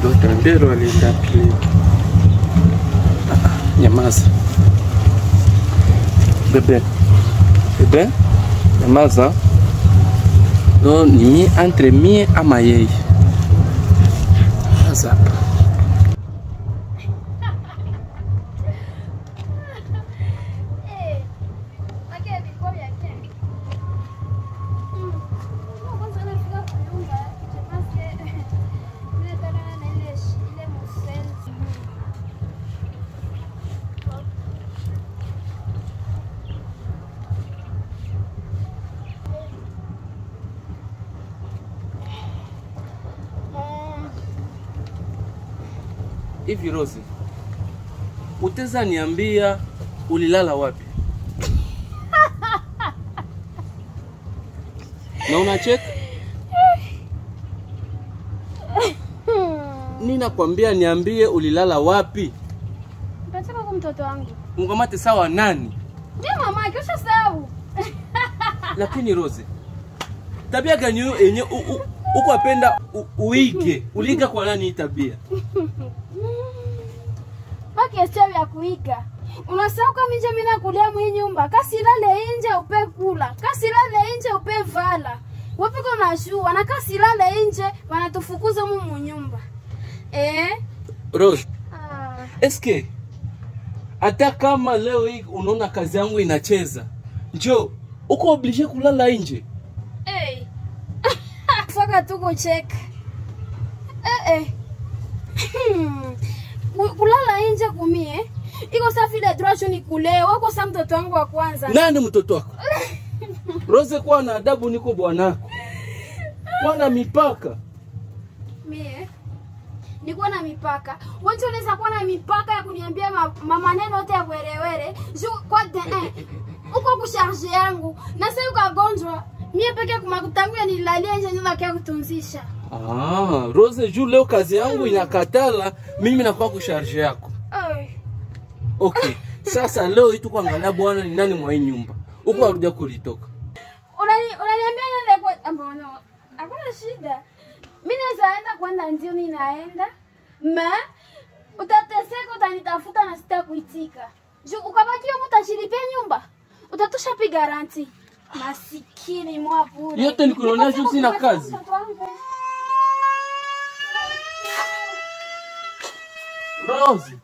Dota Ndero alitapi. Nyamaza. Bebe. Bebe. Nyamaza. No ni entre mie ama yeye. Sasa. Hivi Rose, uteza niambia ulilala wapi? Na unacheka? Nina kwambia niambie ulilala wapi? Nataka kwa mtoto wangu. Ungamate sawa nani? Ndio mama, kisha sawa. Lakini Rose, tabia gani yenye uko apenda uige? Uliga kwa nani tabia? Baki sio ya kuiga. Unasahau kama mimi nakulia mwi nyumba. Kasilale nje upe kula. Kasilale nje upe vala. Wapi kuna shua na kasilale nje wanatufukuza mu nyumba. Rose. Eske hata kama leo hii unaona kazi yangu inacheza, njoo uko oblige kulala nje? Faka tuko check. Kulala nje kumie. Iko safi la droit ni kule. Wako sa mtoto wangu wa kwanza. Nani mtoto wako? Rose, kwa na adabu, niko bwanako. Kwa na mipaka. Mie niko na mipaka. Wewe unaweza kuwa na mipaka ya kuniambia maneno yote ya werewere. Kwa uko kucharge yangu. Na sasa ukagonjwa. Mie peke kumakutangulia nilalia nje ndio nakia kutunzisha. Rose, juu leo kazi yangu inakatala, mimi nakuwa kusharge yako. Okay. Sasa leo hii tuko angalia bwana ni nani mwa hii nyumba. Uko arudia kulitoka. Unaniambia nende kwa ambono. Hakuna shida. Mimi naweza enda kwenda ndio ninaenda. Utateseka, utanitafuta na sitakuitika. Juu ukabaki mtashilipia nyumba. Utatosha pi garanti. Masikini mwa bure. Yote nikuonea juu sina kazi. Rose.